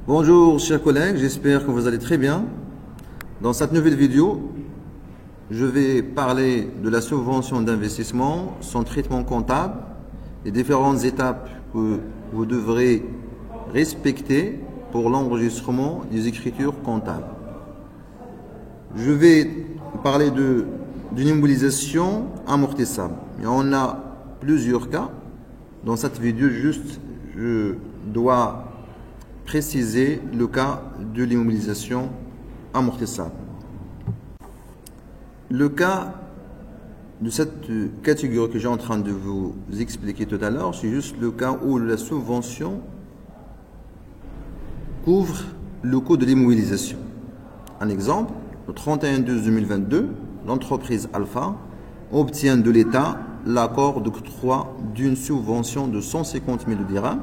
Bonjour chers collègues, j'espère que vous allez très bien. Dans cette nouvelle vidéo, je vais parler de la subvention d'investissement, son traitement comptable, les différentes étapes que vous devrez respecter pour l'enregistrement des écritures comptables. Je vais parler d'une immobilisation amortissable. Il y en a plusieurs cas. Dans cette vidéo, je dois préciser le cas de l'immobilisation amortissable. Le cas de cette catégorie que j'ai en train de vous expliquer tout à l'heure, c'est juste le cas où la subvention couvre le coût de l'immobilisation. Un exemple, le 31/12/2022, l'entreprise Alpha obtient de l'État l'accord d'octroi d'une subvention de 150 000 dirhams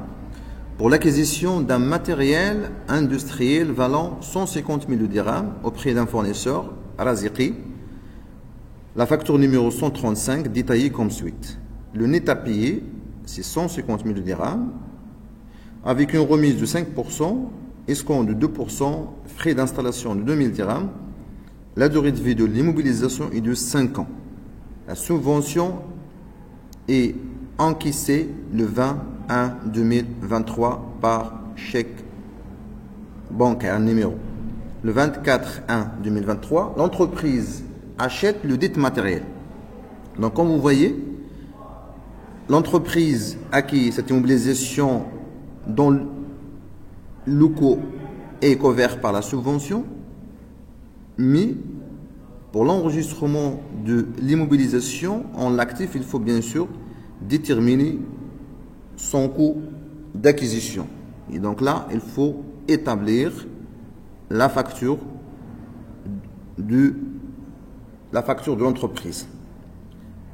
pour l'acquisition d'un matériel industriel valant 150 000 dirhams auprès d'un fournisseur, Raziqi. La facture numéro 135 détaillée comme suite. Le net à payer, c'est 150 000 dirhams, avec une remise de 5%, escompte de 2%, frais d'installation de 2 000 dirhams. La durée de vie de l'immobilisation est de 5 ans. La subvention est encaissée le 20/1/2023 par chèque bancaire numéro. Le 24/1/2023, l'entreprise achète le dit matériel. Donc, comme vous voyez, l'entreprise acquis cette immobilisation dont le locaux est couvert par la subvention, mais pour l'enregistrement de l'immobilisation en l'actif, il faut bien sûr déterminer son coût d'acquisition. Et donc là, il faut établir la facture de l'entreprise.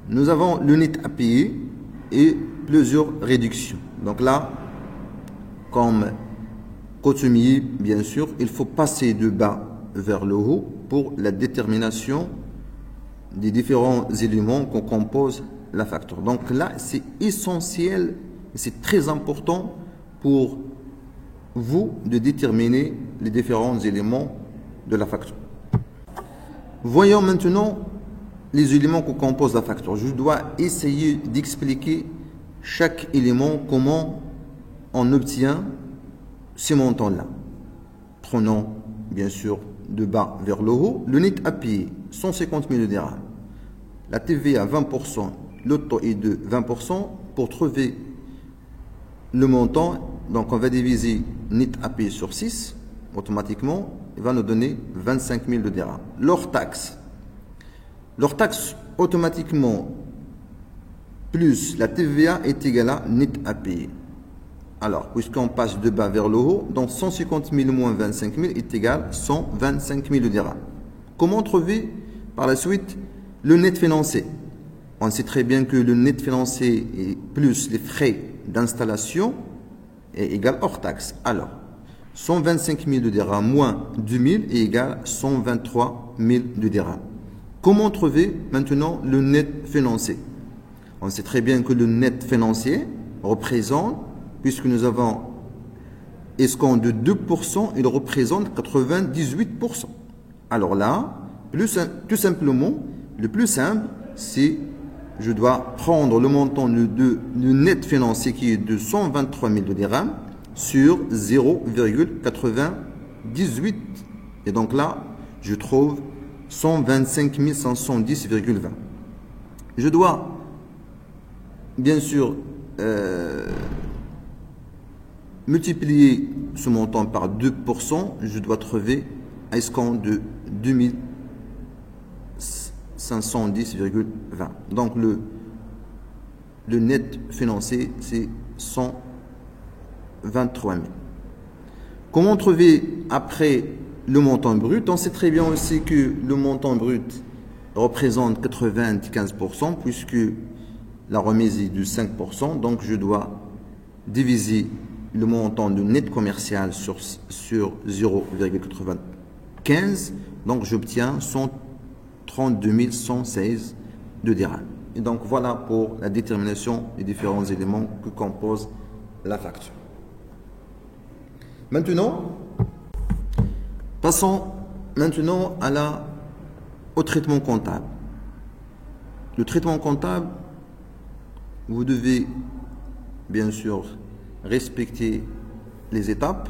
Nous avons le net à payer et plusieurs réductions. Donc là, comme coutumier, bien sûr, il faut passer de bas vers le haut pour la détermination des différents éléments qu'on compose la facture. Donc là, c'est essentiel, c'est très important pour vous de déterminer les différents éléments de la facture. Voyons maintenant les éléments qu'on compose la facture. Je dois essayer d'expliquer chaque élément, comment on obtient ces montants-là. Prenons bien sûr de bas vers le haut. Le net à payer, 150 000 dirhams. La TVA 20%, le taux est de 20%. Pour trouver le montant, donc on va diviser net à payer sur 6. Automatiquement, il va nous donner 25 000 dirhams. Leur taxe automatiquement plus la TVA est égale à net à payer. Alors, puisqu'on passe de bas vers le haut, donc 150 000 moins 25 000 est égal à 125 000 dirhams. Comment trouver par la suite le net financier? On sait très bien que le net financier est plus les frais d'installation est égal hors taxe. Alors, 125 000 dirhams moins 2 000 est égal à 123 000 dirhams. Comment trouver maintenant le net financier? On sait très bien que le net financier représente, puisque nous avons escompte de 2%, il représente 98%. Alors là, tout simplement, le plus simple, c'est je dois prendre le montant du net financier qui est de 123 000 dirhams sur 0,98. Et donc là, je trouve 125 510,20. Je dois, bien sûr, multiplier ce montant par 2%, je dois trouver un escompte de 2510,20. Donc le net financier, c'est 123 000. Comment trouver après le montant brut? On sait très bien aussi que le montant brut représente 95% puisque la remise est de 5%. Donc je dois diviser le montant de net commercial sur 0,95. Donc j'obtiens 132 116 dirhams. Et donc voilà pour la détermination des différents éléments que compose la facture. Maintenant, Passons maintenant au traitement comptable. Le traitement comptable, vous devez bien sûr respecter les étapes.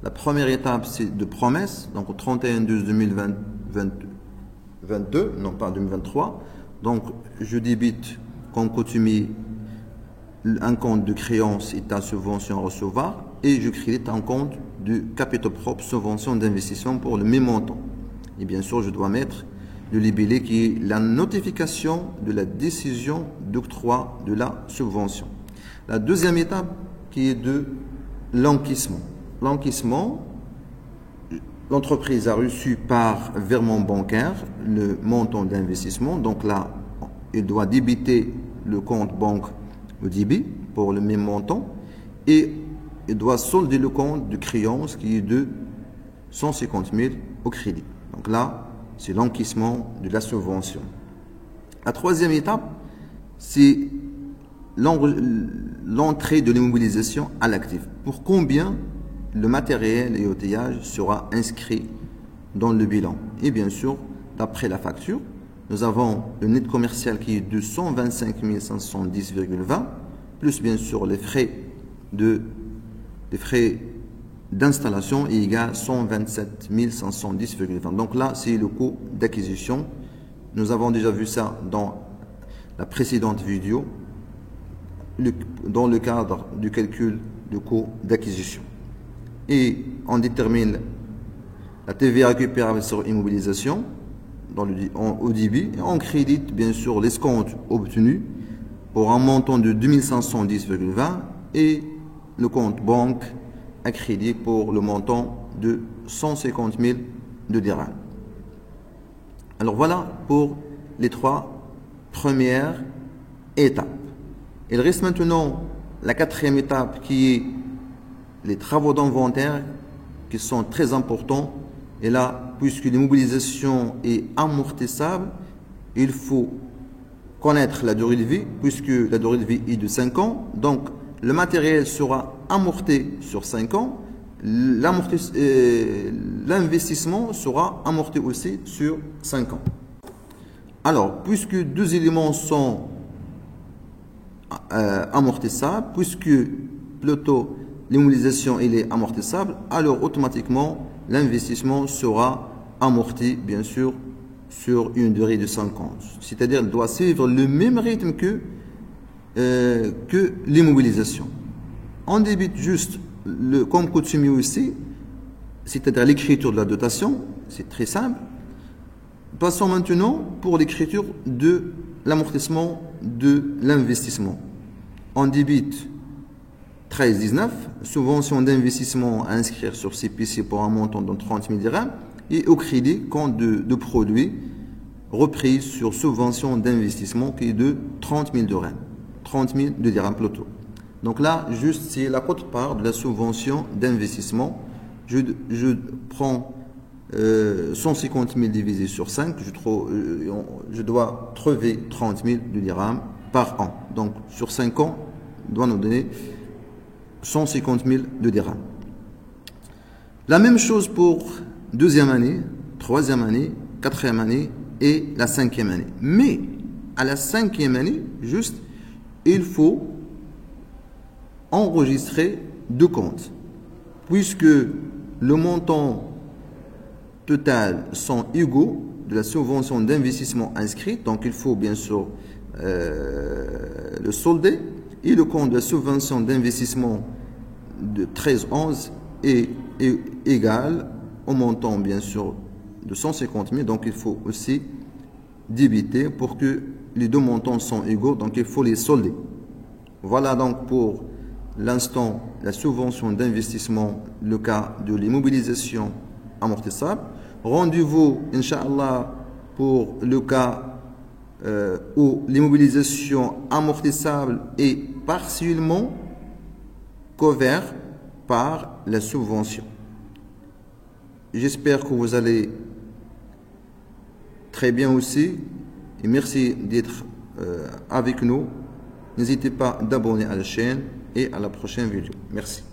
La première étape, c'est de promesse, donc au 31/12/2022, non pas 2023. Donc, je débite comme coutumier un compte de créance état subvention recevoir et je crédite un compte de capitaux propres subvention d'investissement pour le même montant. Et bien sûr, je dois mettre le libellé qui est la notification de la décision d'octroi de la subvention. La deuxième étape qui est de l'encaissement. L'encaissement, l'entreprise a reçu par virement bancaire le montant d'investissement. Donc là, il doit débiter le compte banque au débit pour le même montant et il doit solder le compte de créance qui est de 150 000 au crédit. Donc là, c'est l'encaissement de la subvention. La troisième étape, c'est l'entrée de l'immobilisation à l'actif. Pour combien le matériel et outillage sera inscrit dans le bilan. Et bien sûr, d'après la facture, nous avons le net commercial qui est de 125 510,20 plus bien sûr les frais d'installation est égal à 127 510,20. Donc là, c'est le coût d'acquisition. Nous avons déjà vu ça dans la précédente vidéo, dans le cadre du calcul du coût d'acquisition. Et on détermine la TVA récupérable sur immobilisation au débit et on crédite bien sûr l'escompte obtenu pour un montant de 2510,20 et le compte banque à crédit pour le montant de 150 000 de dirhams. Alors voilà pour les trois premières étapes. Il reste maintenant la quatrième étape qui est les travaux d'inventaire qui sont très importants. Et là, puisque l'immobilisation est amortissable, il faut connaître la durée de vie, puisque la durée de vie est de 5 ans. Donc, le matériel sera amorti sur 5 ans. L'investissement sera amorti aussi sur 5 ans. Alors, puisque deux éléments sont amortissables, puisque plutôt l'immobilisation est amortissable, alors automatiquement l'investissement sera amorti bien sûr sur une durée de 5 ans. C'est-à-dire qu'il doit suivre le même rythme que l'immobilisation. On débite juste comme coutumier aussi, c'est-à-dire l'écriture de la dotation, c'est très simple. Passons maintenant pour l'écriture de l'amortissement de l'investissement. On débite 13,19, subvention d'investissement à inscrire sur CPC pour un montant de 30 000 dirhams et au crédit compte de produits repris sur subvention d'investissement qui est de 30 000 dirhams. 30 000 de dirhams plutôt. Donc là, juste c'est la quote-part de la subvention d'investissement. Je prends 150 000 divisé sur 5, je dois trouver 30 000 de dirhams par an. Donc sur 5 ans, doit nous donner 150 000 de dirhams. La même chose pour deuxième année, troisième année, quatrième année et la cinquième année. Mais à la cinquième année, juste, il faut enregistrer deux comptes. Puisque le montant total sont égaux de la subvention d'investissement inscrite, donc il faut bien sûr le solder. Et le compte de la subvention d'investissement de 13,11 est égal au montant, bien sûr, de 150 000. Donc, il faut aussi débiter pour que les deux montants sont égaux. Donc, il faut les solder. Voilà donc pour l'instant la subvention d'investissement, le cas de l'immobilisation amortissable. Rendez-vous, Inch'Allah, pour le cas où l'immobilisation amortissable est partiellement couverte par la subvention. J'espère que vous allez très bien aussi et merci d'être avec nous. N'hésitez pas d'abonner à la chaîne et à la prochaine vidéo. Merci.